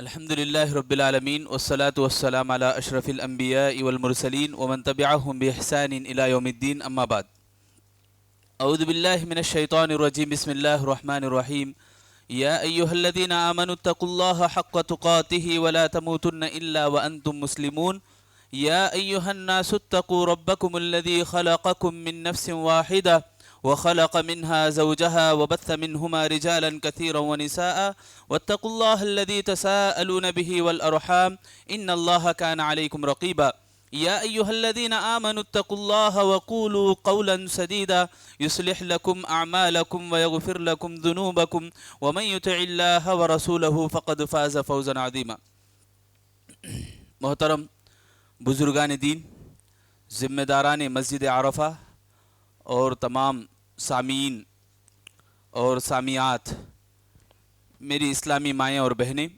الحمد لله رب العالمين والصلاة والسلام على أشرف الأنبياء والمرسلين ومن تبعهم بإحسان إلى يوم الدين أما بعد. أعوذ بالله من الشيطان الرجيم. بسم الله الرحمن الرحيم. يا أيها الذين آمنوا اتقوا الله حق تقاته ولا تموتن إلا وأنتم مسلمون. يا أيها الناس اتقوا ربكم الذي خلقكم من نفس واحدة وخلق منها زوجها وبث منهما رجالا كثيرا ونساء واتقوا الله الذي تساءلون به والأرحام إن الله كان عليكم رقيبا. يا أيها الذين آمنوا اتقوا الله وقولوا قولا سديدا يصلح لكم أعمالكم ويغفر لكم ذنوبكم ومن يطع الله ورسوله فقد فاز فوزا عظيما. محترم بزرگان دین، ذمہ داران مسجد عرفہ اور تمام سامعین اور سامعات، میری اسلامی مائیں اور بہنیں،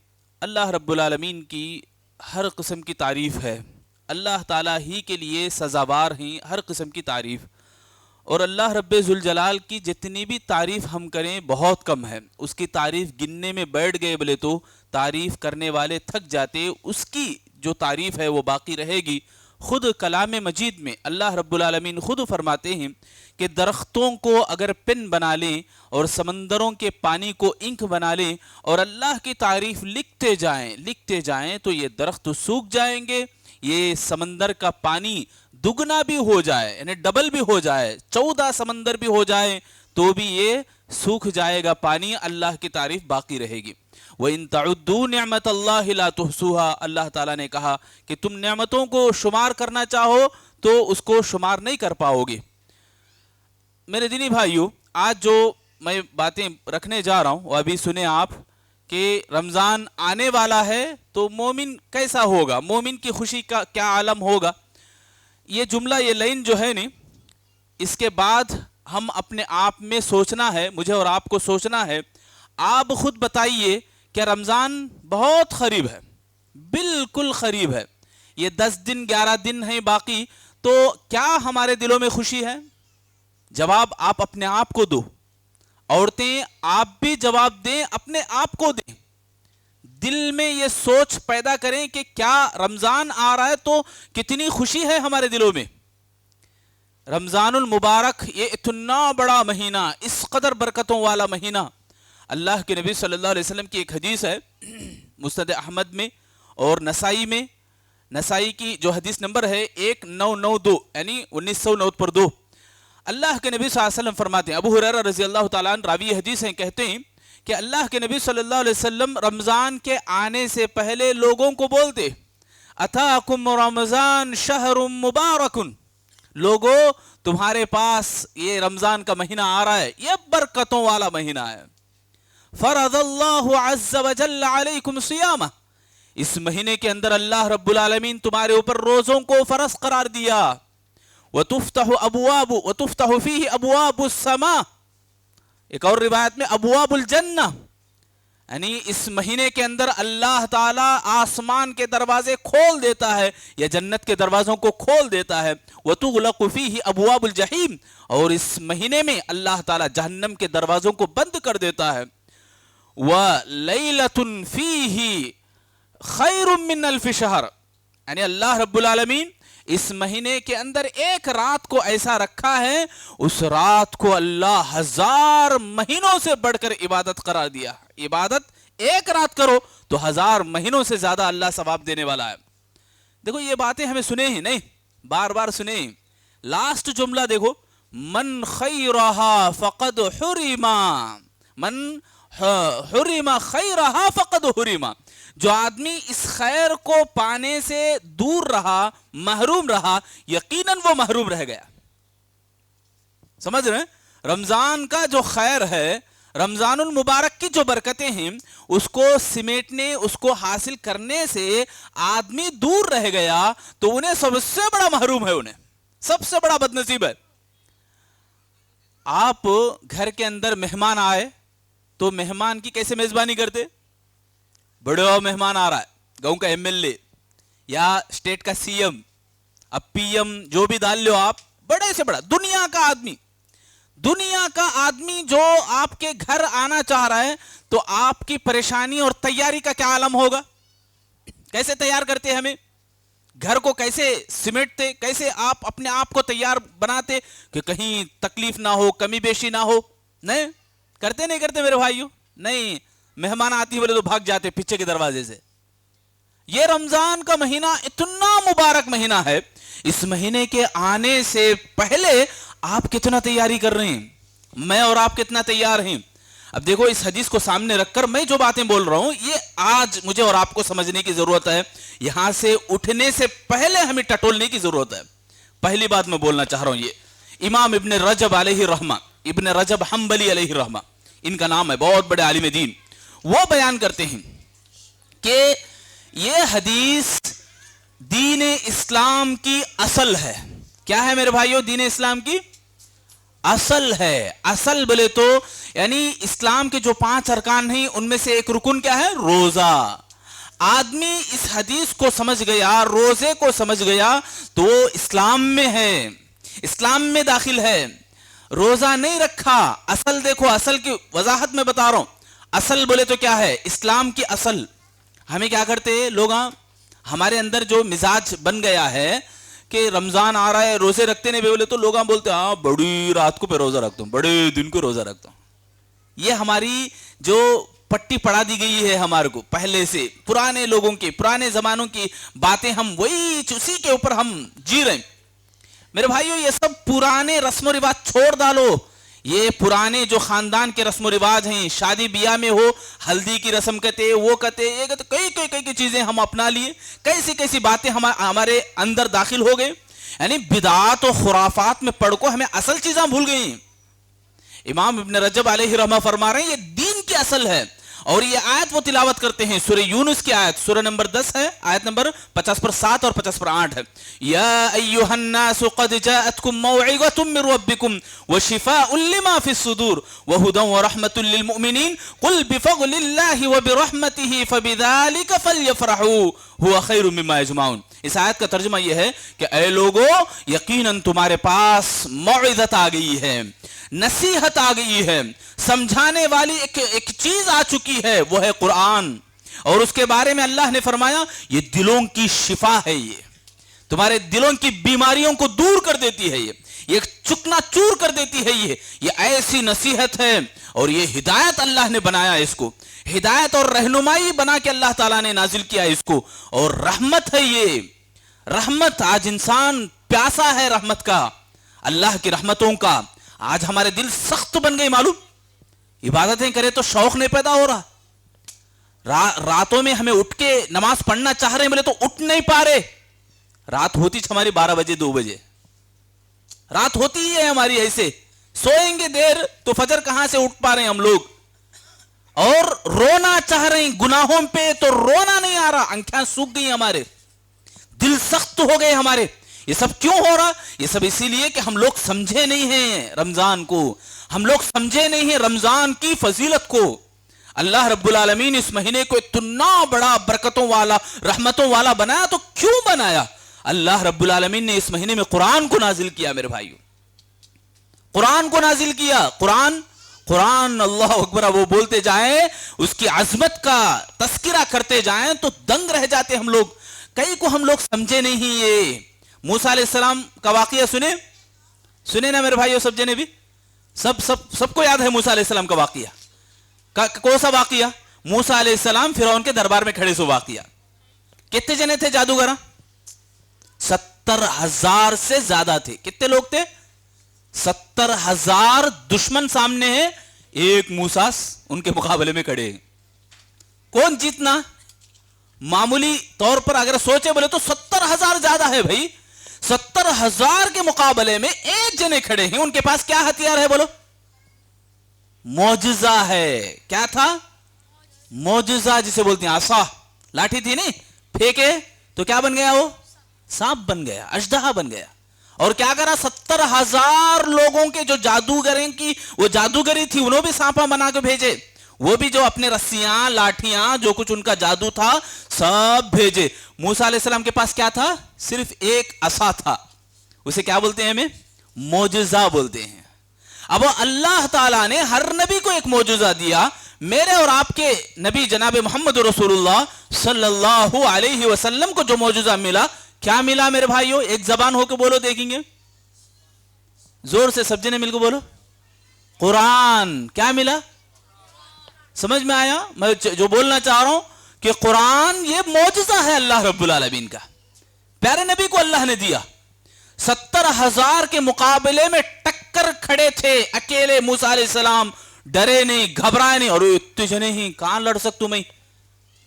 اللہ رب العالمین کی ہر قسم کی تعریف ہے. اللہ تعالیٰ ہی کے لیے سزاوار ہیں ہر قسم کی تعریف، اور اللہ رب ذوالجلال کی جتنی بھی تعریف ہم کریں بہت کم ہے. اس کی تعریف گننے میں بیٹھ گئے بولے تو تعریف کرنے والے تھک جاتے. اس کی جو تعریف ہے وہ باقی رہے گی. خود کلام مجید میں اللہ رب العالمین خود فرماتے ہیں کہ درختوں کو اگر پن بنا لیں اور سمندروں کے پانی کو انک بنا لیں اور اللہ کی تعریف لکھتے جائیں تو یہ درخت سوکھ جائیں گے. یہ سمندر کا پانی دگنا بھی ہو جائے، یعنی ڈبل بھی ہو جائے، 14 سمندر بھی ہو جائے تو بھی یہ سوکھ جائے گا پانی. اللہ کی تعریف باقی رہے گی. وَإِن تَعُدُّوا نِعْمَةَ اللَّهِ لَا تُحْصُوهَا. اللہ تعالیٰ نے کہا کہ تم نعمتوں کو شمار کرنا چاہو تو اس کو شمار نہیں کر پاؤ گے. میرے دینی بھائیو، آج جو میں باتیں رکھنے جا رہا ہوں وہ ابھی سنیں آپ کہ رمضان آنے والا ہے تو مومن کیسا ہوگا، مومن کی خوشی کا کیا عالم ہوگا. یہ جملہ، یہ لائن جو ہے نا، اس کے بعد ہم اپنے آپ میں سوچنا ہے، مجھے اور آپ کو سوچنا ہے. آپ خود بتائیے کہ رمضان بہت قریب ہے، بالکل قریب ہے. یہ 10 دن 11 دن ہیں باقی، تو کیا ہمارے دلوں میں خوشی ہے؟ جواب آپ اپنے آپ کو دو. عورتیں آپ بھی جواب دیں، اپنے آپ کو دیں. دل میں یہ سوچ پیدا کریں کہ کیا رمضان آ رہا ہے تو کتنی خوشی ہے ہمارے دلوں میں. رمضان المبارک، یہ اتنا بڑا مہینہ، اس قدر برکتوں والا مہینہ. اللہ کے نبی صلی اللہ علیہ وسلم کی ایک حدیث ہے مسند احمد میں اور نسائی میں. نسائی کی جو حدیث نمبر ہے 1992، یعنی 1909 پر 2. اللہ کے نبی صلی اللہ علیہ وسلم فرماتے ہیں، ابو ہریرہ رضی اللہ تعالیٰ عنہ راوی حدیث ہیں، کہتے ہیں کہ اللہ کے نبی صلی اللہ علیہ وسلم رمضان کے آنے سے پہلے لوگوں کو بولتے، اتاکم رمضان شہر مبارک. لوگو، تمہارے پاس یہ رمضان کا مہینہ آ رہا ہے، یہ برکتوں والا مہینہ ہے. فرض اللہ عز وجل علیکم صیامہ. اس مہینے کے اندر اللہ رب العالمین تمہارے اوپر روزوں کو فرض قرار دیا. وَتُفْتَحُ فِيهِ أَبْوَابُ السَّمَاءِ. ایک اور روایت میں ابواب الجنہ، یعنی اس مہینے کے اندر اللہ تعالیٰ آسمان کے دروازے کھول دیتا ہے یا جنت کے دروازوں کو کھول دیتا ہے. وَتُغْلَقُ فِيهِ أَبْوَابُ الْجَحِيمِ. اور اس مہینے میں اللہ تعالیٰ جہنم کے دروازوں کو بند کر دیتا ہے. وَلَيْلَةٌ فِيهِ خَيْرٌ مِّنْ أَلْفِ شَهْرٍ. یعنی اللہ رب العالمین اس مہینے کے اندر ایک رات کو ایسا رکھا ہے، اس رات کو اللہ 1000 مہینوں سے بڑھ کر عبادت قرار دیا. عبادت ایک رات کرو تو 1000 مہینوں سے زیادہ اللہ ثواب دینے والا ہے. دیکھو یہ باتیں ہمیں سنے ہیں نہیں، بار بار سنے ہیں. لاسٹ جملہ دیکھو، من خیرہا فقد حرما، من حرما خیرہا فقد حرما. جو آدمی اس خیر کو پانے سے دور رہا، محروم رہا، یقیناً وہ محروم رہ گیا. سمجھ رہے ہیں؟ رمضان کا جو خیر ہے، رمضان المبارک کی جو برکتیں ہیں، اس کو سمیٹنے، اس کو حاصل کرنے سے آدمی دور رہ گیا تو انہیں سب سے بڑا محروم ہے، انہیں سب سے بڑا بدنصیب ہے. آپ گھر کے اندر مہمان آئے تو مہمان کی کیسے میزبانی کرتے؟ بڑا مہمان آ رہا ہے، گاؤں کا ایم ایل اے یا اسٹیٹ کا سی ایم، اب پی ایم جو بھی ڈال لو آپ، بڑے سے بڑا دنیا کا آدمی، دنیا کا آدمی جو آپ کے گھر آنا چاہ رہا ہے تو آپ کی پریشانی اور تیاری کا کیا عالم ہوگا. کیسے تیار کرتے ہمیں, گھر کو کیسے سمیٹتے, کیسے آپ اپنے آپ کو تیار بناتے کہ کہیں تکلیف نہ ہو, کمی بیشی نہ ہو. نہیں کرتے, نہیں کرتے میرے بھائیو؟ نہیں, مہمان آتی بولے تو بھاگ جاتے پیچھے کے دروازے سے. یہ رمضان کا مہینہ اتنا مبارک مہینہ ہے, اس مہینے کے آنے سے پہلے آپ کتنا تیاری کر رہے ہیں, میں اور آپ کتنا تیار ہیں. اب دیکھو اس حدیث کو سامنے رکھ کر میں جو باتیں بول رہا ہوں یہ آج مجھے اور آپ کو سمجھنے کی ضرورت ہے. یہاں سے اٹھنے سے پہلے ہمیں ٹٹولنے کی ضرورت ہے. پہلی بات میں بولنا چاہ رہا ہوں, یہ امام ابن رجب علیہ الرحمہ, ابن رجب حنبلی علیہ الرحمہ ان کا نام ہے, بہت بڑے عالم دین. وہ بیان کرتے ہیں کہ یہ حدیث دین اسلام کی اصل ہے. کیا ہے میرے بھائیو؟ دین اسلام کی اصل ہے. اصل بولے تو یعنی اسلام کے جو 5 ارکان ہیں ان میں سے ایک رکن کیا ہے؟ روزہ. آدمی اس حدیث کو سمجھ گیا, روزے کو سمجھ گیا تو وہ اسلام میں ہے, اسلام میں داخل ہے. روزہ نہیں رکھا, اصل دیکھو, اصل کی وضاحت میں بتا رہا ہوں. اصل بولے تو کیا ہے؟ اسلام کی اصل. ہمیں کیا کرتے لوگ, ہمارے اندر جو مزاج بن گیا ہے کہ رمضان آ رہا ہے روزے رکھتے نہیں بولے تو لوگ بولتے ہاں بڑی رات کو پہ روزہ رکھتا ہوں, بڑے دن کو روزہ رکھتا ہوں. یہ ہماری جو پٹی پڑا دی گئی ہے ہمارے کو پہلے سے, پرانے لوگوں کی, پرانے زمانوں کی باتیں, ہم وہی اسی کے اوپر ہم جی رہے ہیں. میرے بھائیو یہ سب پرانے رسم و رواج چھوڑ ڈالو. یہ پرانے جو خاندان کے رسم و رواج ہیں, شادی بیاہ میں ہو ہلدی کی رسم کہتے, وہ کہتے, یہ کہتے, کئی چیزیں ہم اپنا لیے, کیسی باتیں ہمارے اندر داخل ہو گئے. یعنی بدعات و خرافات میں پڑھ کو ہمیں اصل چیزاں بھول گئی. امام ابن رجب علیہ رحمہ فرما رہے ہیں یہ دین کی اصل ہے. اور یہ آیت وہ تلاوت کرتے ہیں, سورہ یونس کی آیت, سورہ نمبر 10 ہے, آیت نمبر 50 پر 7 اور 50 پر 8 ہے. یا ایھا الناس قد جاءتکم موعظۃ من ربکم وشفاء لما فی الصدور وہدی ورحمۃ للمؤمنین قل بفضل اللہ وبرحمتہ فبذلک فلیفرحوا ھو خیر مما یجمعون. اس آیت کا ترجمہ یہ ہے کہ اے لوگو یقیناً تمہارے پاس موعظت آ گئی ہے, نصیحت آ گئی ہے, سمجھانے والی ایک چیز آ چکی ہے, وہ ہے قرآن. اور اس کے بارے میں اللہ نے فرمایا یہ دلوں کی شفا ہے, یہ تمہارے دلوں کی بیماریوں کو دور کر دیتی ہے, یہ چکنا چور کر دیتی ہے. یہ ایسی نصیحت ہے اور یہ ہدایت اللہ نے بنایا اس کو, ہدایت اور رہنمائی بنا کے اللہ تعالیٰ نے نازل کیا اس کو, اور رحمت ہے. یہ رحمت, آج انسان پیاسا ہے رحمت کا, اللہ کی رحمتوں کا. آج ہمارے دل سخت بن گئے, معلوم, عبادتیں کرے تو شوق نہیں پیدا ہو رہا. راتوں میں ہمیں اٹھ کے نماز پڑھنا چاہ رہے ہیں بولے تو اٹھ نہیں پا رہے. رات ہوتی ہماری 12 بجے 2 بجے رات ہوتی ہی ہے ہماری, ایسے سوئیں گے دیر تو فجر کہاں سے اٹھ پا رہے ہیں ہم لوگ. اور رونا چاہ رہے ہیں گناہوں پہ تو رونا نہیں آ رہا, آنکھیں سوکھ گئی ہمارے, دل سخت ہو گئے ہمارے. یہ سب کیوں ہو رہا؟ یہ سب اسی لیے کہ ہم لوگ سمجھے نہیں ہیں رمضان کو, ہم لوگ سمجھے نہیں ہیں رمضان کی فضیلت کو. اللہ رب العالمین اس مہینے کو اتنا بڑا برکتوں والا, رحمتوں والا بنایا تو کیوں بنایا؟ اللہ رب العالمین نے اس مہینے میں قرآن کو نازل کیا. میرے بھائیو, قرآن کو نازل کیا. قرآن اللہ اکبر, وہ بولتے جائیں, اس کی عظمت کا تذکرہ کرتے جائیں تو دنگ رہ جاتے ہم لوگ. کئی کو ہم لوگ سمجھے نہیں. یہ موسیٰ علیہ السلام کا واقعہ سنے نا میرے بھائیو, سب جنے بھی, سب کو یاد ہے موسیٰ علیہ السلام کا واقعہ. کون سا واقعہ؟ موسیٰ علیہ السلام فرعون کے دربار میں کھڑے سو واقعہ. کتنے جنے تھے جادوگر؟ 70,000 سے زیادہ تھے. کتنے لوگ تھے؟ 70,000 دشمن سامنے ہیں, ایک موسیٰ ان کے مقابلے میں کھڑے ہیں. کون جیتنا؟ معمولی طور پر اگر سوچے بولے تو 70,000 زیادہ ہے بھائی. 70,000 کے مقابلے میں ایک جنے کھڑے ہیں, ان کے پاس کیا ہتھیار ہے بولو؟ معجزہ ہے. کیا تھا؟ معجزہ, جسے بولتے ہیں عصا, لاٹھی تھی نہیں, پھینکے تو کیا بن گیا؟ وہ سانپ بن گیا, اژدہا بن گیا. اور کیا کرا؟ 70,000 لوگوں کے جو جادوگریں کی وہ جادوگری تھی انہوں بھی سانپا بنا کے بھیجے, وہ بھی جو اپنے رسیاں لاٹھیاں جو کچھ ان کا جادو تھا سب بھیجے. موسیٰ علیہ السلام کے پاس کیا تھا؟ صرف ایک عصا تھا. اسے کیا بولتے ہیں؟ ہمیں معجزہ بولتے ہیں. اب اللہ تعالیٰ نے ہر نبی کو ایک معجزہ دیا. میرے اور آپ کے نبی جناب محمد رسول اللہ صلی اللہ علیہ وسلم کو جو معجزہ ملا، کیا ملا میرے بھائیو؟ ایک زبان ہو کے بولو دیکھیں گے، زور سے سب جنے مل کے بولو، قرآن۔ کیا ملا؟ سمجھ میں آیا میں جو بولنا چاہ رہا ہوں؟ کہ قرآن یہ معجزہ ہے اللہ رب العالمین کا، پیارے نبی کو اللہ نے دیا۔ 70,000 کے مقابلے میں ٹکر کھڑے تھے اکیلے موسیٰ علیہ السلام، ڈرے نہیں، گھبرائے نہیں، اور اتنے جنے ہی کہاں لڑ سکتوں میں؟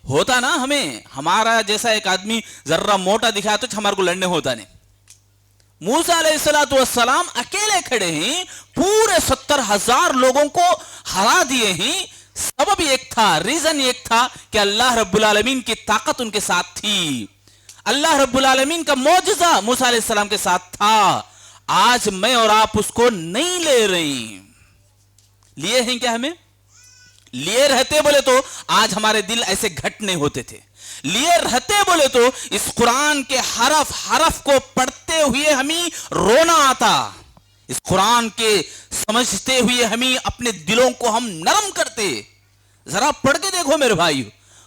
ہوتا نا ہمیں، ہمارا جیسا ایک آدمی ذرہ موٹا دکھایا تو ہمارے کو لڑنے ہوتا نہیں۔ موسیٰ علیہ السلام اکیلے کھڑے ہیں، پورے 70,000 لوگوں کو ہرا دیے ہیں۔ سبب ایک تھا، ریزن ایک تھا کہ اللہ رب العالمین کی طاقت ان کے ساتھ تھی، اللہ رب العالمین کا معجزہ موسیٰ علیہ السلام کے ساتھ تھا۔ آج میں اور آپ اس کو نہیں لے رہے، لیے ہیں کیا؟ ہمیں لیے رہتے بولے تو آج ہمارے دل ایسے گھٹ نہیں ہوتے تھے، لیے رہتے بولے تو اس قرآن کے حرف حرف کو پڑھتے ہوئے ہمیں رونا آتا، اس قرآن کے سمجھتے ہوئے ہمیں اپنے دلوں کو ہم نرم کرتے۔ ذرا پڑھ کے دیکھو میرے بھائی،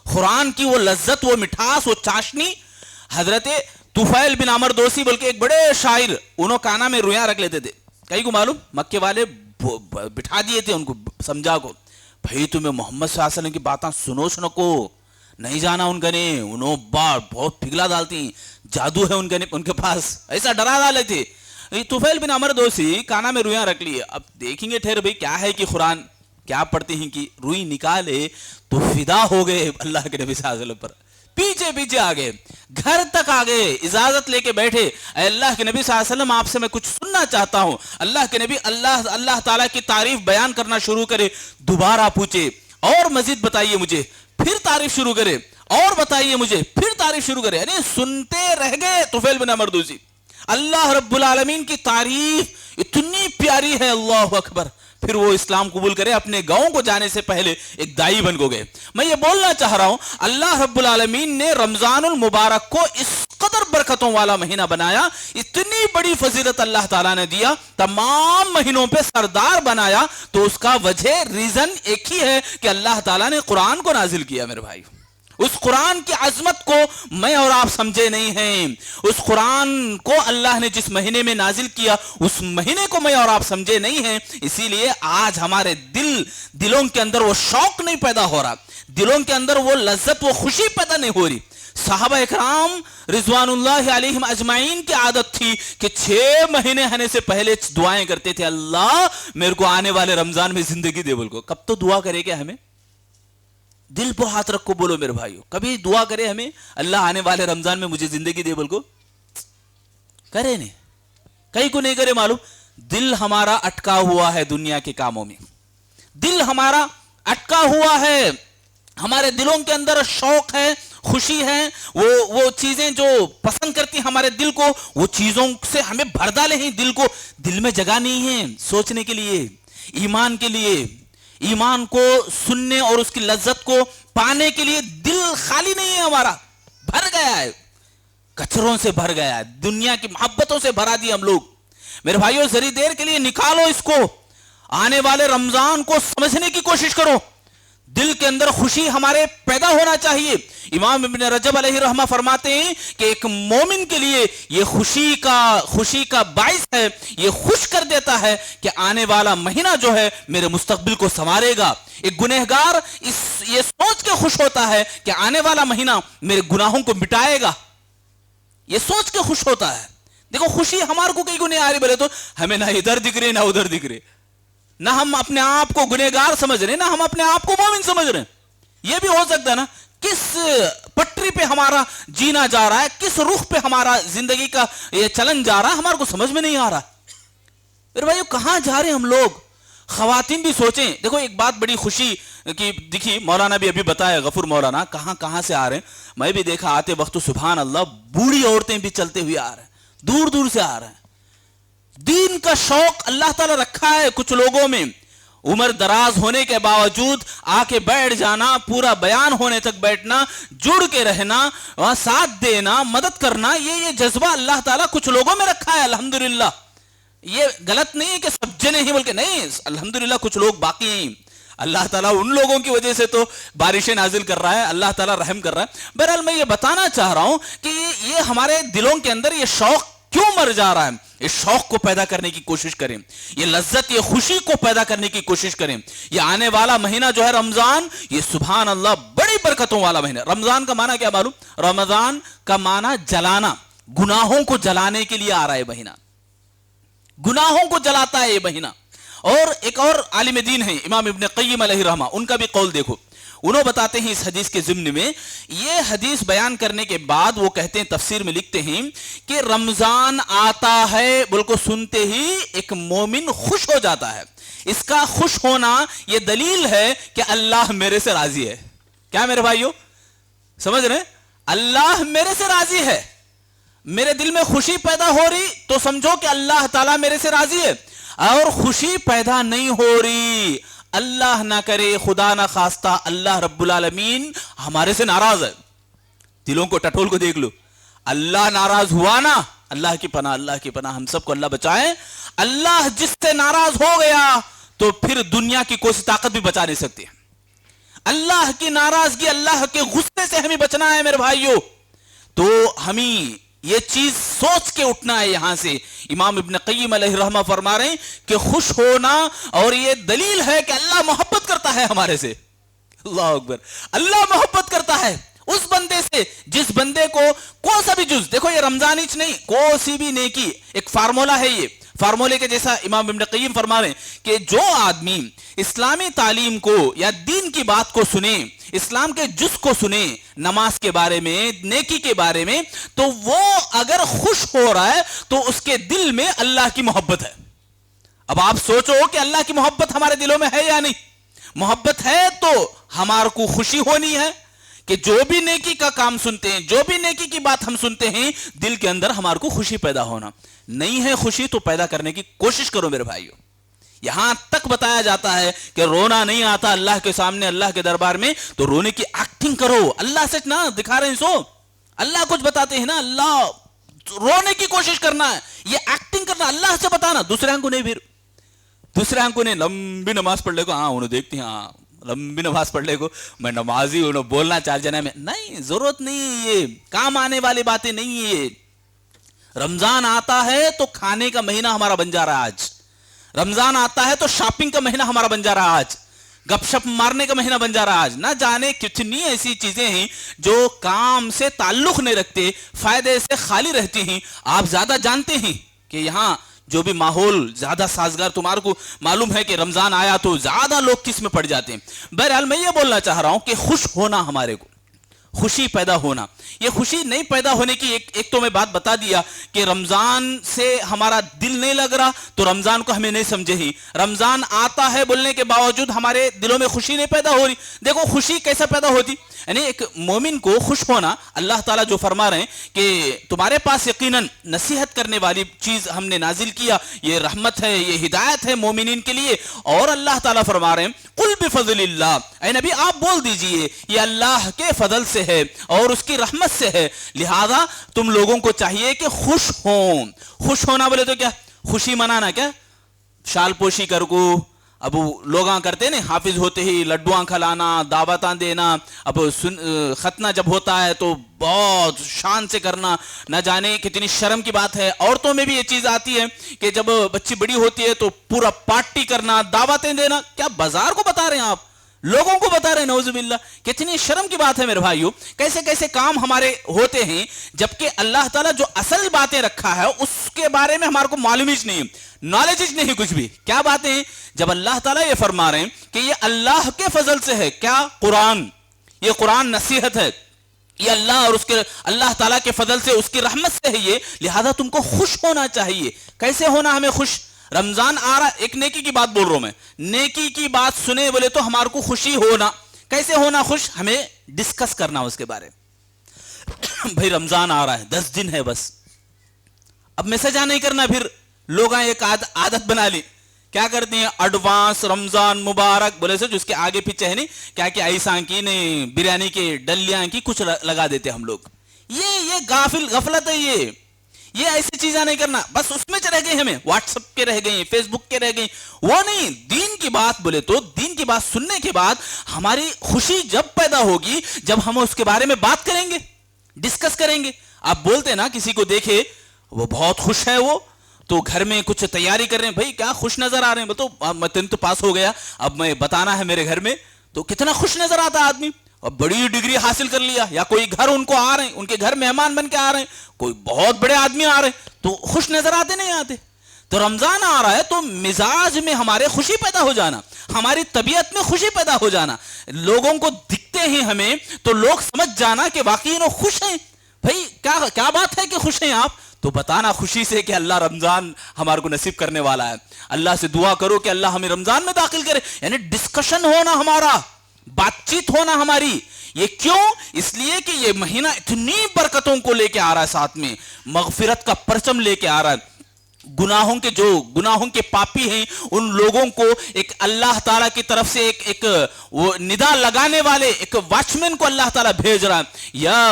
قرآن کی وہ لذت، وہ مٹھاس، وہ چاشنی۔ حضرت طفیل بن عمر دوسی بول کے ایک بڑے شاعر، انہوں کانا میں رویاں رکھ لیتے تھے، کئی کو معلوم، مکے والے بٹھا دیے تھے ان کو، سمجھا کو بھائی تمہیں محمد صلی اللہ علیہ وسلم کی باتاں سنو کو نہیں جانا ان کا، نے انہوں بہت پگھلا ڈالتی، جادو ہے ان کے پاس، ایسا ڈرا ڈالے تھے۔ طفیل بن عمر دوسی کانا میں رویاں رکھ لیے۔ اب دیکھیں گے ٹھہر بھائی کیا ہے کہ قرآن کیا پڑھتے ہیں کہ روئی نکالے تو فدا ہو گئے اللہ کے نبی صلی اللہ علیہ وسلم پر، پیچھے پیچھے آگے، گھر تک آگے، اجازت لے کے بیٹھے، اے اللہ کے نبی صلی اللہ علیہ وسلم آپ سے میں کچھ سننا چاہتا ہوں۔ اللہ کے نبی اللہ تعالیٰ کی تعریف بیان کرنا شروع کرے، دوبارہ پوچھے اور مزید بتائیے مجھے، پھر تعریف شروع کرے اور بتائیے مجھے، پھر تعریف شروع کرے، یعنی سنتے رہ گئے طفیل بن عمر دوسی۔ اللہ رب العالمین کی تعریف اتنی پیاری ہے، اللہ اکبر۔ پھر وہ اسلام قبول کرے، اپنے گاؤں کو جانے سے پہلے ایک دائی بن کو گئے۔ میں یہ بولنا چاہ رہا ہوں، اللہ رب العالمین نے رمضان المبارک کو اس قدر برکتوں والا مہینہ بنایا، اتنی بڑی فضیلت اللہ تعالیٰ نے دیا، تمام مہینوں پہ سردار بنایا، تو اس کا وجہ ریزن ایک ہی ہے کہ اللہ تعالیٰ نے قرآن کو نازل کیا۔ میرے بھائی، اس قرآن کی عظمت کو میں اور آپ سمجھے نہیں ہیں، اس قرآن کو اللہ نے جس مہینے میں نازل کیا اس مہینے کو میں اور آپ سمجھے نہیں ہیں، اسی لیے آج ہمارے دلوں کے اندر وہ شوق نہیں پیدا ہو رہا، دلوں کے اندر وہ لذت، وہ خوشی پیدا نہیں ہو رہی۔ صحابہ اکرام رضوان اللہ علیہم اجمعین کی عادت تھی کہ 6 مہینے ہونے سے پہلے دعائیں کرتے تھے، اللہ میرے کو آنے والے رمضان میں زندگی دے بول کو۔ کب تو دعا کرے گا ہمیں؟ دل پر ہاتھ رکھ کو بولو میرے بھائیو، کبھی دعا کرے ہمیں اللہ آنے والے رمضان میں مجھے زندگی دے بول کو؟ کرے نہیں، کئی کو نہیں کرے معلوم۔ دل ہمارا اٹکا ہوا ہے دنیا کے کاموں میں، دل ہمارا اٹکا ہوا ہے، ہمارے دلوں کے اندر شوق ہے، خوشی ہے، وہ چیزیں جو پسند کرتی ہیں ہمارے دل کو، وہ چیزوں سے ہمیں بھر ڈالے ہیں دل کو، دل میں جگہ نہیں ہے سوچنے کے لیے، ایمان کے لیے، ایمان کو سننے اور اس کی لذت کو پانے کے لیے دل خالی نہیں ہے ہمارا، بھر گیا ہے، کچروں سے بھر گیا ہے، دنیا کی محبتوں سے بھرا دی ہم لوگ۔ میرے بھائیوں ذری دیر کے لیے نکالو اس کو، آنے والے رمضان کو سمجھنے کی کوشش کرو، دل کے اندر خوشی ہمارے پیدا ہونا چاہیے۔ امام ابن رجب علیہ رحمہ فرماتے ہیں کہ ایک مومن کے لیے یہ خوشی کا باعث ہے، یہ خوش کر دیتا ہے کہ آنے والا مہینہ جو ہے میرے مستقبل کو سنوارے گا۔ ایک گنہگار یہ سوچ کے خوش ہوتا ہے کہ آنے والا مہینہ میرے گناہوں کو مٹائے گا، یہ سوچ کے خوش ہوتا ہے۔ دیکھو خوشی ہمارے کو کئی کو نہیں آ رہی، بولے تو ہمیں نہ ادھر دکھ رہے نہ ادھر دکھ رہے، نہ ہم اپنے آپ کو گنہگار سمجھ رہے، نہ ہم اپنے آپ کو مومن سمجھ رہے۔ یہ بھی ہو سکتا ہے نا، کس پٹری پہ ہمارا جینا جا رہا ہے، کس رخ پہ ہمارا زندگی کا یہ چلن جا رہا ہے، ہمارے کو سمجھ میں نہیں آ رہا۔ پھر بھائیو کہاں جا رہے ہیں ہم لوگ؟ خواتین بھی سوچیں، دیکھو ایک بات بڑی خوشی کی دکھی، مولانا بھی ابھی بتایا، غفور مولانا کہاں سے آ رہے ہیں، میں بھی دیکھا آتے وقت سبحان اللہ بوڑھی عورتیں بھی چلتے ہوئے آ رہے ہیں، دور دور سے آ رہے ہیں۔ دین کا شوق اللہ تعالیٰ رکھا ہے کچھ لوگوں میں، عمر دراز ہونے کے باوجود آ کے بیٹھ جانا، پورا بیان ہونے تک بیٹھنا، جڑ کے رہنا، ساتھ دینا، مدد کرنا، یہ جذبہ اللہ تعالیٰ کچھ لوگوں میں رکھا ہے الحمدللہ۔ یہ غلط نہیں ہے کہ سب جنے ہی، بلکہ نہیں، الحمدللہ کچھ لوگ باقی ہیں۔ اللہ تعالیٰ ان لوگوں کی وجہ سے تو بارشیں نازل کر رہا ہے, اللہ تعالیٰ رحم کر رہا ہے. بہرحال میں یہ بتانا چاہ رہا ہوں کہ یہ ہمارے دلوں کے اندر یہ شوق کیوں مر جا رہا ہے. اس شوق کو پیدا کرنے کی کوشش کریں, یہ لذت, یہ خوشی کو پیدا کرنے کی کوشش کریں. یہ آنے والا مہینہ جو ہے رمضان, یہ سبحان اللہ بڑی برکتوں والا مہینہ. رمضان کا معنی کیا معلوم؟ رمضان کا معنی جلانا, گناہوں کو جلانے کے لیے آ رہا ہے مہینہ, گناہوں کو جلاتا ہے یہ مہینہ. اور ایک اور عالم دین ہے امام ابن قیم علیہ رحمہ, ان کا بھی قول دیکھو. انہوں بتاتے ہیں اس حدیث کے ضمن میں, یہ حدیث بیان کرنے کے بعد وہ کہتے ہیں, تفسیر میں لکھتے ہیں کہ رمضان آتا ہے بول کو سنتے ہی ایک مومن خوش ہو جاتا ہے. اس کا خوش ہونا یہ دلیل ہے کہ اللہ میرے سے راضی ہے. کیا میرے بھائیو سمجھ رہے ہیں؟ اللہ میرے سے راضی ہے, میرے دل میں خوشی پیدا ہو رہی تو سمجھو کہ اللہ تعالیٰ میرے سے راضی ہے. اور خوشی پیدا نہیں ہو رہی, اللہ نہ کرے خدا نہ خواستہ اللہ رب العالمین ہمارے سے ناراض ہے. دلوں کو ٹٹول کو دیکھ لو, اللہ ناراض ہوا نا, اللہ کی پناہ, اللہ کی پناہ, ہم سب کو اللہ بچائے. اللہ جس سے ناراض ہو گیا تو پھر دنیا کی کوئی طاقت بھی بچا نہیں سکتی. اللہ کی ناراضگی, اللہ کے غصے سے ہمیں بچنا ہے میرے بھائیوں. تو ہمیں یہ چیز سوچ کے اٹھنا ہے یہاں سے. امام ابن قیم علیہ رحمہ فرما رہے ہیں کہ خوش ہونا اور یہ دلیل ہے کہ اللہ محبت کرتا ہے ہمارے سے. اللہ اکبر, اللہ محبت کرتا ہے اس بندے سے جس بندے کو کون سا بھی جز, دیکھو یہ رمضان ہی نہیں, کوئی سی بھی نیکی, ایک فارمولا ہے. یہ فارمولے کے جیسا امام ابن قیم فرما رہے ہیں کہ جو آدمی اسلامی تعلیم کو یا دین کی بات کو سنے, اسلام کے جز کو سنے, نماز کے بارے میں, نیکی کے بارے میں, تو وہ اگر خوش ہو رہا ہے تو اس کے دل میں اللہ کی محبت ہے. اب آپ سوچو کہ اللہ کی محبت ہمارے دلوں میں ہے یا نہیں؟ محبت ہے تو ہمارے کو خوشی ہونی ہے کہ جو بھی نیکی کا کام سنتے ہیں, جو بھی نیکی کی بات ہم سنتے ہیں, دل کے اندر ہمارے کو خوشی پیدا ہونا. نہیں ہے خوشی تو پیدا کرنے کی کوشش کرو میرے بھائیوں. یہاں تک بتایا جاتا ہے کہ رونا نہیں آتا اللہ کے سامنے, اللہ کے دربار میں, تو رونے کی ایکٹنگ کرو. اللہ سے نہ دکھا رہے ہیں سو, اللہ کچھ بتاتے ہیں نا, اللہ رونے کی کوشش کرنا ہے, یہ ایکٹنگ کرنا, اللہ سے بتانا, دوسرے کو نہیں. پھر دوسرے کو نہیں, لمبی نماز پڑھ لے کو, ہاں انہوں دیکھتی ہیں, ہاں لمبی نماز پڑھ لے کو, میں نمازی ہوں, بولنا چار جنے میں نہیں, ضرورت نہیں, یہ کام آنے والی باتیں نہیں ہے. رمضان آتا ہے تو کھانے کا مہینہ ہمارا بن جا رہا ہے آج. رمضان آتا ہے تو شاپنگ کا مہینہ ہمارا بن جا رہا ہے آج. گپ شپ مارنے کا مہینہ بن جا رہا ہے آج. نہ جانے کتنی ایسی چیزیں ہیں جو کام سے تعلق نہیں رکھتے, فائدے سے خالی رہتی ہیں. آپ زیادہ جانتے ہیں کہ یہاں جو بھی ماحول زیادہ سازگار, تمہارے کو معلوم ہے کہ رمضان آیا تو زیادہ لوگ کس میں پڑ جاتے ہیں. بہرحال میں یہ بولنا چاہ رہا ہوں کہ خوش ہونا, ہمارے کو خوشی پیدا ہونا, یہ خوشی نہیں پیدا ہونے کی ایک تو میں بات بتا دیا کہ رمضان سے ہمارا دل نہیں لگ رہا تو رمضان کو ہمیں نہیں سمجھے ہی. رمضان آتا ہے بولنے کے باوجود ہمارے دلوں میں خوشی نہیں پیدا ہو رہی. دیکھو خوشی کیسا پیدا ہوتی, یعنی ایک مومن کو خوش ہونا, اللہ تعالیٰ جو فرما رہے ہیں کہ تمہارے پاس یقیناً نصیحت کرنے والی چیز ہم نے نازل کیا, یہ رحمت ہے, یہ ہدایت ہے مومنین کے لیے. اور اللہ تعالیٰ فرما رہے ہیں قل بفضل اللہ, اے نبی آپ بول دیجئے یہ اللہ کے فضل سے ہے اور اس کی رحمت سے ہے, لہذا تم لوگوں کو چاہیے کہ خوش ہوں. خوش ہونا بولے تو کیا, خوشی منانا, کیا شال پوشی کر کو, اب لوگاں کرتے نا حافظ ہوتے ہی لڈوان کھلانا, دعوتاں دینا, اب ختنہ جب ہوتا ہے تو بہت شان سے کرنا, نہ جانے کتنی شرم کی بات ہے. عورتوں میں بھی یہ چیز آتی ہے کہ جب بچی بڑی ہوتی ہے تو پورا پارٹی کرنا, دعوتیں دینا. کیا بازار کو بتا رہے ہیں آپ, لوگوں کو بتا رہے ہیں, نعوذ باللہ, کتنی شرم کی بات ہے میرے بھائیوں. کیسے کیسے کام ہمارے ہوتے ہیں جبکہ اللہ تعالیٰ جو اصل باتیں رکھا ہے اس کے بارے میں ہمارے کو معلوم ہی نہیں, نالج ہی نہیں کچھ بھی. کیا باتیں ہیں جب اللہ تعالیٰ یہ فرما رہے ہیں کہ یہ اللہ کے فضل سے ہے, کیا قرآن, یہ قرآن نصیحت ہے, یہ اللہ اور اس کے اللہ تعالیٰ کے فضل سے, اس کی رحمت سے ہے یہ, لہذا تم کو خوش ہونا چاہیے. کیسے ہونا ہمیں خوش؟ رمضان آ رہا, ایک نیکی کی بات بول رہا ہوں میں, نیکی کی بات سنے بولے تو ہمارے کو خوشی ہونا. کیسے ہونا خوش؟ ہمیں ڈسکس کرنا اس کے بارے میں. بھائی رمضان آ رہا ہے, 10 دن ہے بس, اب میسج نہیں کرنا. پھر لوگ ایک عادت بنا لی, کیا کرتے ہیں, ایڈوانس رمضان مبارک بولے سے جو اس کے آگے پیچھے ہے نہیں کیا کہ ایسا کی نہیں, بریانی کے ڈلیاں کی کچھ لگا دیتے ہم لوگ. یہ غفلت ہے, یہ ایسی چیزیں نہیں کرنا، بس اس میں رہ گئے ہمیں، واٹس ایپ کے رہ گئے، فیس بک کے رہ گئے، وہ نہیں. دین کی بات بولے تو دین کی بات سننے کے بعد ہماری خوشی جب پیدا ہوگی جب ہم اس کے بارے میں بات کریں گے، ڈسکس کریں گے. آپ بولتے نا کسی کو دیکھے وہ بہت خوش ہے، وہ تو گھر میں کچھ تیاری کر رہے ہیں، بھائی کیا خوش نظر آ رہے ہیں، بتاؤ میں 10th پاس ہو گیا، اب میں بتانا ہے میرے گھر میں، تو کتنا خوش نظر آتا آدمی. اور بڑی ڈگری حاصل کر لیا، یا کوئی گھر ان کو آ رہے ہیں، ان کے گھر مہمان بن کے آ رہے ہیں، کوئی بہت بڑے آدمی آ رہے ہیں، تو خوش نظر آتے نہیں آتے. تو رمضان آ رہا ہے تو مزاج میں ہمارے خوشی پیدا ہو جانا، ہماری طبیعت میں خوشی پیدا ہو جانا، لوگوں کو دکھتے ہیں ہمیں تو لوگ سمجھ جانا کہ واقعی وہ خوش ہیں. بھائی کیا بات ہے کہ خوش ہیں آپ، تو بتانا خوشی سے کہ اللہ رمضان ہمارے کو نصیب کرنے والا ہے. اللہ سے دعا کرو کہ اللہ ہمیں رمضان میں داخل کرے. یعنی ڈسکشن ہونا ہمارا، بات چیت ہونا ہماری. یہ کیوں؟ اس لیے کہ یہ مہینہ اتنی برکتوں کو لے کے آ رہا ہے، ساتھ میں مغفرت کا پرچم لے کے آ رہا ہے. گناہوں کے پاپی ہیں ان لوگوں کو ایک اللہ تعالیٰ کی طرف سے ایک وہ ندا لگانے والے ایک واچمین کو اللہ تعالیٰ بھیج رہا ہے. یا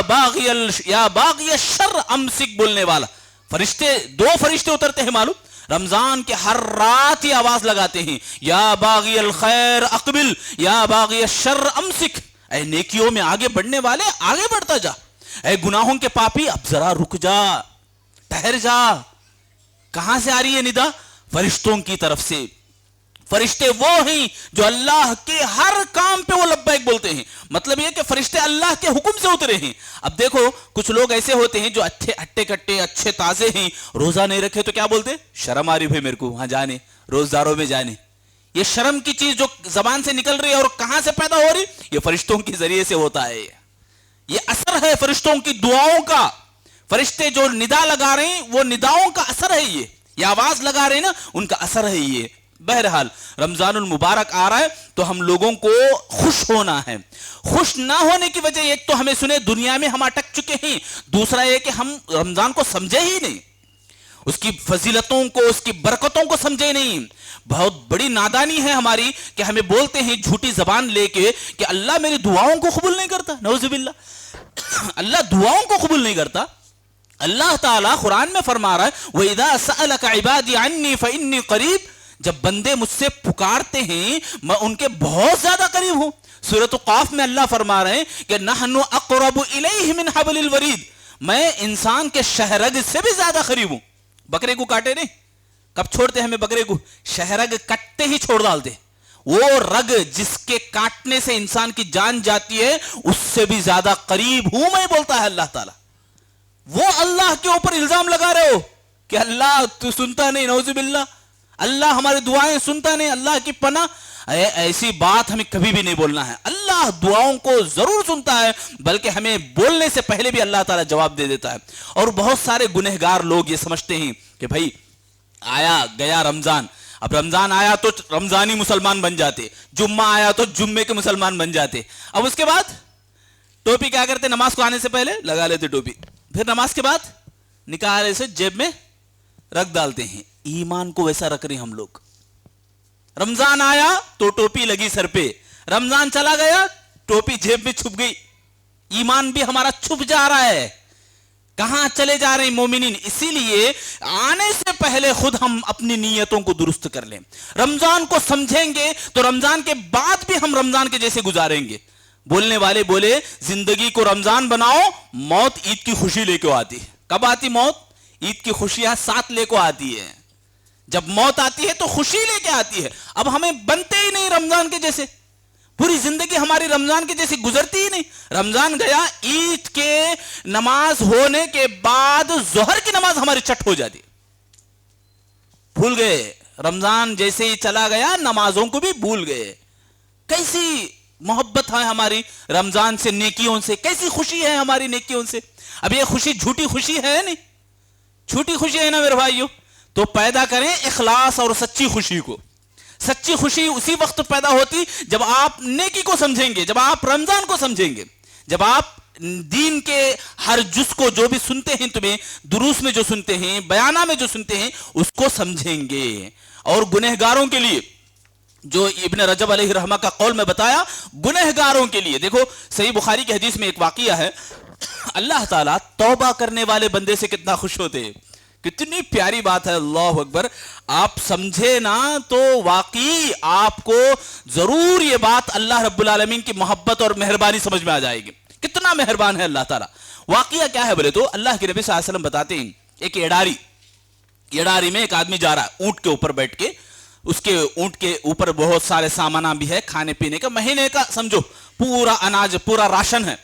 باغی الشر امسک بولنے والا فرشتے، 2 فرشتے اترتے ہیں معلوم، رمضان کے ہر رات یہ آواز لگاتے ہیں، یا باغی الخیر اقبل یا باغی الشر امسک. اے نیکیوں میں آگے بڑھنے والے آگے بڑھتا جا، اے گناہوں کے پاپی اب ذرا رک جا، ٹھہر جا. کہاں سے آ رہی ہے ندا؟ فرشتوں کی طرف سے. فرشتے وہ ہیں جو اللہ کے ہر کام پہ وہ لبیک بولتے ہیں. مطلب یہ کہ فرشتے اللہ کے حکم سے اترے ہیں. اب دیکھو کچھ لوگ ایسے ہوتے ہیں جو اچھے ہٹے کٹے اچھے تازے ہیں، روزہ نہیں رکھے تو کیا بولتے؟ شرم آ رہی بھائی میرے کو وہاں جانے، روزداروں میں جانے. یہ شرم کی چیز جو زبان سے نکل رہی ہے اور کہاں سے پیدا ہو رہی؟ یہ فرشتوں کے ذریعے سے ہوتا ہے. یہ اثر ہے فرشتوں کی دعاؤں کا. فرشتے جو ندا لگا رہے ہیں وہ نداؤں کا اثر ہے، یہ آواز لگا رہے ہیں نا، ان کا اثر ہے یہ. بہرحال رمضان المبارک آ رہا ہے تو ہم لوگوں کو خوش ہونا ہے. خوش نہ ہونے کی وجہ ایک تو ہمیں سنے دنیا میں ہم اٹک چکے ہیں، دوسرا یہ کہ ہم رمضان کو سمجھے ہی نہیں، اس کی فضیلتوں کو، اس کی برکتوں کو سمجھے نہیں. بہت بڑی نادانی ہے ہماری کہ ہمیں بولتے ہیں جھوٹی زبان لے کے کہ اللہ میری دعاؤں کو قبول نہیں کرتا. نعوذ باللہ، اللہ دعاؤں کو قبول نہیں کرتا. اللہ تعالیٰ قرآن میں فرما رہا ہے وَإِذَا سَأَلَكَ عِبَادِي عَنِّي فَإِنِّي قَرِيبٌ، جب بندے مجھ سے پکارتے ہیں میں ان کے بہت زیادہ قریب ہوں. سورۃ قاف میں اللہ فرما رہے ہیں کہ نحن اقرب الیہ من حبل الورید، میں انسان کے شہرگ سے بھی زیادہ قریب ہوں. بکرے کو کاٹے نہیں، کب چھوڑتے ہمیں بکرے کو؟ شہرگ کٹتے ہی چھوڑ ڈالتے. وہ رگ جس کے کاٹنے سے انسان کی جان جاتی ہے اس سے بھی زیادہ قریب ہوں میں، بولتا ہے اللہ تعالیٰ. وہ اللہ کے اوپر الزام لگا رہے ہو کہ اللہ تو سنتا نہیں. نعوذ باللہ، اللہ ہماری دعائیں سنتا نہیں، اللہ کی پناہ. ایسی بات ہمیں کبھی بھی نہیں بولنا ہے. اللہ دعاؤں کو ضرور سنتا ہے، بلکہ ہمیں بولنے سے پہلے بھی اللہ تعالیٰ جواب دے دیتا ہے. اور بہت سارے گنہگار لوگ یہ سمجھتے ہیں کہ بھائی آیا گیا رمضان، اب رمضان آیا تو رمضانی مسلمان بن جاتے، جمعہ آیا تو جمعے کے مسلمان بن جاتے. اب اس کے بعد ٹوپی کیا کرتے؟ نماز کو آنے سے پہلے لگا لیتے ٹوپی، پھر نماز کے بعد نکالے سے جیب میں رکھ ڈالتے ہیں. ایمان کو ویسا رکھ رہے ہیں ہم لوگ. رمضان آیا تو ٹوپی لگی سر پہ، رمضان چلا گیا ٹوپی جیب میں چھپ گئی. ایمان بھی ہمارا چھپ جا رہا ہے. کہاں چلے جا رہے ہیں مومنین؟ اسی لیے آنے سے پہلے خود ہم اپنی نیتوں کو درست کر لیں. رمضان کو سمجھیں گے تو رمضان کے بعد بھی ہم رمضان کے جیسے گزاریں گے. بولنے والے بولے زندگی کو رمضان بناؤ، موت عید کی خوشی لے کے آتی ہے. کب آتی موت؟ عید کی خوشیاں ساتھ لے کو آتی ہے. جب موت آتی ہے تو خوشی لے کے آتی ہے. اب ہمیں بنتے ہی نہیں رمضان کے جیسے، پوری زندگی ہماری رمضان کے جیسی گزرتی ہی نہیں. رمضان گیا، عید کے نماز ہونے کے بعد ظہر کی نماز ہماری چٹ ہو جاتی. بھول گئے رمضان جیسے ہی چلا گیا نمازوں کو بھی بھول گئے. کیسی محبت ہے ہماری رمضان سے، نیکیوں سے، کیسی خوشی ہے ہماری نیکیوں سے. اب یہ خوشی جھوٹی خوشی ہے نہیں، جھوٹی خوشی ہے نا میرے بھائیو. تو پیدا کریں اخلاص اور سچی خوشی کو. سچی خوشی اسی وقت پیدا ہوتی جب آپ نیکی کو سمجھیں گے، جب آپ رمضان کو سمجھیں گے، جب آپ دین کے ہر جز کو جو بھی سنتے ہیں، تمہیں دروس میں جو سنتے ہیں، بیانہ میں جو سنتے ہیں، اس کو سمجھیں گے. اور گنہگاروں کے لیے جو ابن رجب علیہ رحمہ کا قول میں بتایا، گنہگاروں کے لیے دیکھو صحیح بخاری کی حدیث میں ایک واقعہ ہے. اللہ تعالیٰ توبہ کرنے والے بندے سے کتنا خوش ہوتے ہیں. کتنی پیاری بات ہے, اللہ اکبر. آپ سمجھے نا تو واقعی آپ کو ضرور یہ بات اللہ رب العالمین کی محبت اور مہربانی سمجھ میں آ جائے گی. کتنا مہربان ہے اللہ تعالیٰ. واقعہ کیا ہے بولے تو اللہ کے نبی صلی اللہ علیہ وسلم بتاتے ہیں, ایک ایڈاری میں ایک آدمی جا رہا ہے اونٹ کے اوپر بیٹھ کے. اس کے اونٹ کے اوپر بہت سارے سامانہ بھی ہے, کھانے پینے کا, مہینے کا سمجھو پورا اناج, پورا راشن ہے.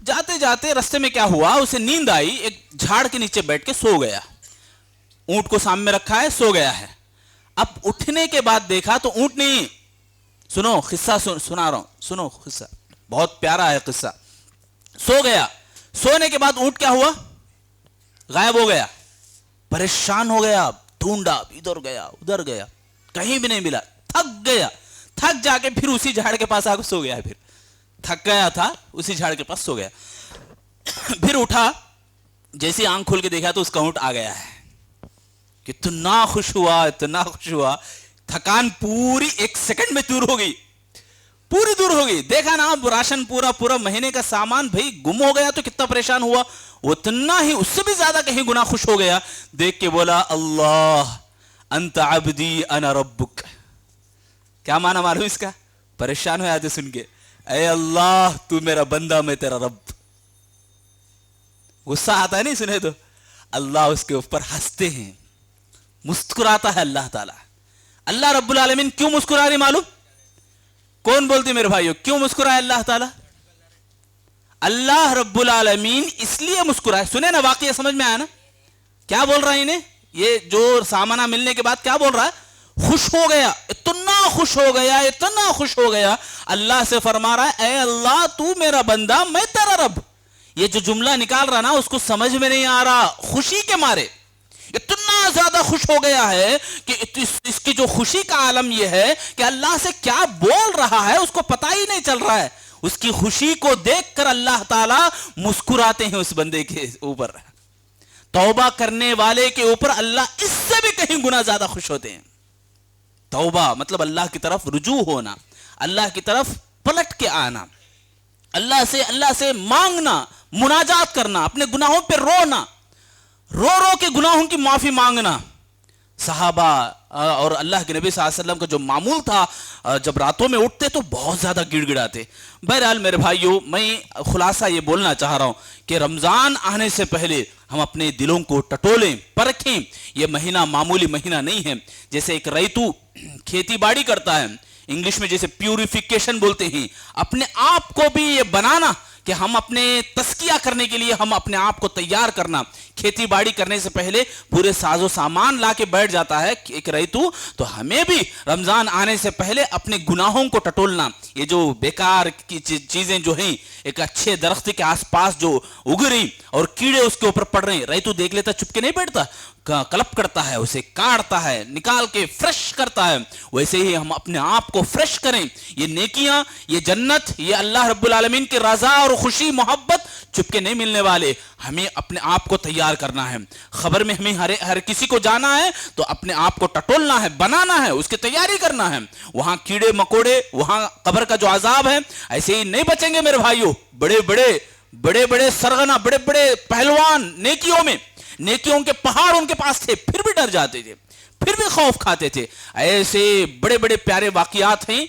جاتے جاتے رستے میں کیا ہوا, اسے نیند آئی, ایک جھاڑ کے نیچے بیٹھ کے سو گیا. اونٹ کو سامنے رکھا ہے, سو گیا ہے. اب اٹھنے کے بعد دیکھا تو اونٹ نہیں. سنو قصہ سنا رہا ہوں, سنو قصہ, بہت پیارا ہے قصہ. سو گیا, سونے کے بعد اونٹ کیا ہوا, غائب ہو گیا. پریشان ہو گیا, ڈھونڈا, ادھر گیا ادھر گیا, کہیں بھی نہیں ملا. تھک گیا, تھک جا کے پھر اسی جھاڑ کے پاس آ کے سو گیا. پھر تھک گیا تھا, اسی جھاڑ کے پاس سو گیا. پھر اٹھا, جیسے آنکھ کھول کے دیکھا تو اس کا اونٹ آ گیا ہے. کتنا خوش ہوا, اتنا خوش ہوا, تھکان پوری ایک سیکنڈ میں دور ہو گئی, پوری دور ہو گئی. دیکھا نا اب راشن پورا مہینے کا سامان بھائی گم ہو گیا تو کتنا پریشان ہوا. اتنا ہی اس سے بھی زیادہ کہیں گنا خوش ہو گیا. دیکھ کے بولا اللہ انت عبدی انا ربک. کیا معنی معلوم اس کا؟ پریشان ہوا تھے سن کے, اے اللہ تو میرا بندہ میں تیرا رب. غصہ آتا ہے نہیں سنے تو, اللہ اس کے اوپر ہنستے ہیں, مسکراتا ہے اللہ تعالیٰ. اللہ رب العالمین کیوں مسکرا رہی معلوم؟ کون بولتی میرے بھائیو, کیوں مسکرائے اللہ تعالیٰ؟ اللہ رب العالمین اس لیے مسکرائے. سنے نا واقعہ سمجھ میں آیا نا کیا بول رہا ہے انہیں؟ یہ جو سامانہ ملنے کے بعد کیا بول رہا ہے, خوش ہو گیا, اتنا خوش ہو گیا, اتنا خوش ہو گیا. اللہ سے فرما رہا ہے اے اللہ تو میرا بندہ میں تیرا رب. یہ جو جملہ نکال رہا نا اس کو سمجھ میں نہیں آ رہا, خوشی کے مارے اتنا زیادہ خوش ہو گیا ہے کہ اس کی جو خوشی کا عالم یہ ہے کہ اللہ سے کیا بول رہا ہے اس کو پتہ ہی نہیں چل رہا ہے. اس کی خوشی کو دیکھ کر اللہ تعالیٰ مسکراتے ہیں اس بندے کے اوپر. توبہ کرنے والے کے اوپر اللہ اس سے بھی کہیں گنا زیادہ خوش ہوتے ہیں. توبہ مطلب اللہ کی طرف رجوع ہونا, اللہ کی طرف پلٹ کے آنا, اللہ سے مانگنا, مناجات کرنا, اپنے گناہوں پہ رونا, رو کے گناہوں کی معافی مانگنا. صحابہ اور اللہ کے نبی صلی اللہ علیہ وسلم کا جو معمول تھا, جب راتوں میں اٹھتے تو بہت زیادہ گڑ گڑاتے. بہرحال میرے بھائیوں, میں خلاصہ یہ بولنا چاہ رہا ہوں کہ رمضان آنے سے پہلے ہم اپنے دلوں کو ٹٹولیں, پرکھیں. یہ مہینہ معمولی مہینہ نہیں ہے. جیسے ایک ریتو کھیتی باڑی کرتا ہے, انگلش میں جیسے پیوریفیکیشن بولتے ہیں, اپنے آپ کو بھی یہ بنانا کہ ہم اپنے تزکیہ کرنے کے لیے ہم اپنے آپ کو تیار کرنا. کھیتی باڑی کرنے سے پہلے پورے ساز و سامان لا کے بیٹھ جاتا ہے ایک ریتو, تو ہمیں بھی رمضان آنے سے پہلے اپنے گناہوں کو ٹٹولنا. یہ جو بیکار کی چیزیں جو ہیں, ایک اچھے درخت کے آس پاس جو اگ رہی اور کیڑے اس کے اوپر پڑ رہے ہیں, ریتو دیکھ لیتا چپ کے نہیں بیٹھتا, کلپ کرتا ہے, اسے کاٹتا ہے, نکال کے فریش کرتا ہے. ویسے ہی ہم اپنے آپ کو فریش کریں. یہ نیکیاں, یہ جنت, یہ اللہ رب العالمین کی رضا اور خوشی محبت چپ کے نہیں ملنے والے. ہمیں اپنے آپ کو تیار کرنا ہے. خبر میں ہمیں ہر کسی کو جانا ہے تو اپنے آپ کو ٹٹولنا ہے, بنانا ہے, اس کی تیاری کرنا ہے. وہاں کیڑے مکوڑے, وہاں قبر کا جو عذاب ہے, ایسے ہی نہیں بچیں گے میرے بھائیوں. بڑے بڑے سرغنہ, بڑے بڑے پہلوان نیکیوں کے پہاڑ ان کے پاس تھے, پھر بھی ڈر جاتے تھے, پھر بھی خوف کھاتے تھے. ایسے بڑے بڑے پیارے واقعات ہیں.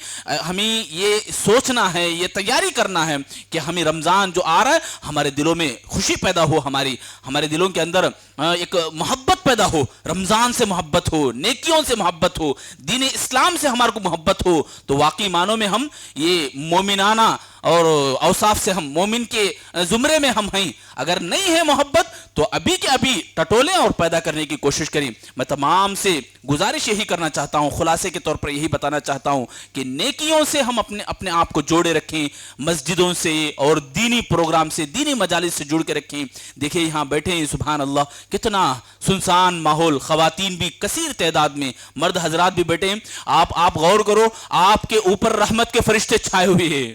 ہمیں یہ سوچنا ہے, یہ تیاری کرنا ہے کہ ہمیں رمضان جو آ رہا ہے ہمارے دلوں میں خوشی پیدا ہو, ہمارے دلوں کے اندر ایک محبت پیدا ہو, رمضان سے محبت ہو, نیکیوں سے محبت ہو, دین اسلام سے ہمارے کو محبت ہو. تو واقعی معنوں میں ہم یہ مومنانہ اور اوصاف سے ہم مومن کے زمرے میں ہم ہیں. اگر نہیں ہے محبت تو ابھی کے ابھی ٹٹولیں اور پیدا کرنے کی کوشش کریں. میں تمام سے گزارش یہی کرنا چاہتا ہوں, خلاصے کے طور پر یہی بتانا چاہتا ہوں کہ نیکیوں سے ہم اپنے آپ کو جوڑے رکھیں, مسجدوں سے اور دینی پروگرام سے, دینی مجالس سے جڑ کے رکھیں. دیکھیں یہاں بیٹھے ہیں, سبحان اللہ, کتنا سنسان ماحول, خواتین بھی کثیر تعداد میں, مرد حضرات بھی بیٹھے ہیں. آپ غور کرو, آپ کے اوپر رحمت کے فرشتے چھائے ہوئے ہیں,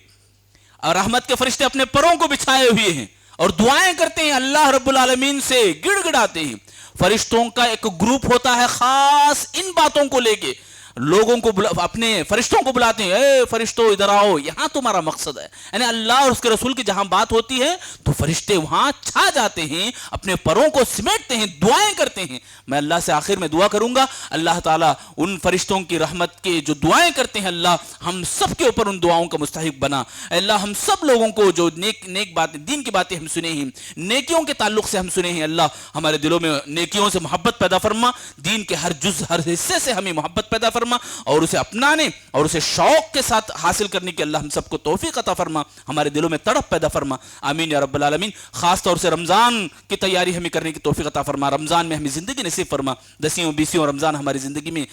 اور رحمت کے فرشتے اپنے پروں کو بچھائے ہوئے ہیں اور دعائیں کرتے ہیں, اللہ رب العالمین سے گڑ گڑاتے ہیں. فرشتوں کا ایک گروپ ہوتا ہے خاص ان باتوں کو لے کے, لوگوں کو اپنے فرشتوں کو بلاتے ہیں، اے فرشتوں ادھر آؤ، یہاں تمہارا مقصد ہے. یعنی اللہ اور اس کے رسول کی جہاں بات ہوتی ہے تو فرشتے وہاں چھا جاتے ہیں، اپنے پروں کو سمیٹتے ہیں، دعائیں کرتے ہیں. میں اللہ سے آخر میں دعا کروں گا اللہ تعالیٰ ان فرشتوں کی رحمت کے جو دعائیں کرتے ہیں، اللہ ہم سب کے اوپر ان دعاؤں کا مستحق بنا. اللہ ہم سب لوگوں کو جو نیک باتیں، دین کی باتیں ہم سنے ہیں، نیکیوں کے تعلق سے ہم سنے ہیں، اللہ ہمارے دلوں میں نیکیوں سے محبت پیدا فرما، دین کے ہر جز ہر حصے سے ہمیں محبت پیدا فرما اور اسے اپنانے اور اسے شوق کے ساتھ حاصل کرنے کی اللہ ہم سب کو توفیق عطا فرما، ہمارے دلوں میں تڑپ پیدا فرما. آمین یا رب العالمین. خاص طور سے رمضان کی تیاری ہمیں کرنے کی توفیق عطا فرما، رمضان میں ہمیں زندگی نصیب فرما، 10 20 رمضان ہماری زندگی میں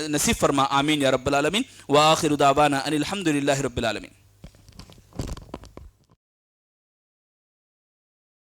نصیب فرما. آمین یا رب العالمین. وآخر دعوانا ان الحمد للہ رب العالمین.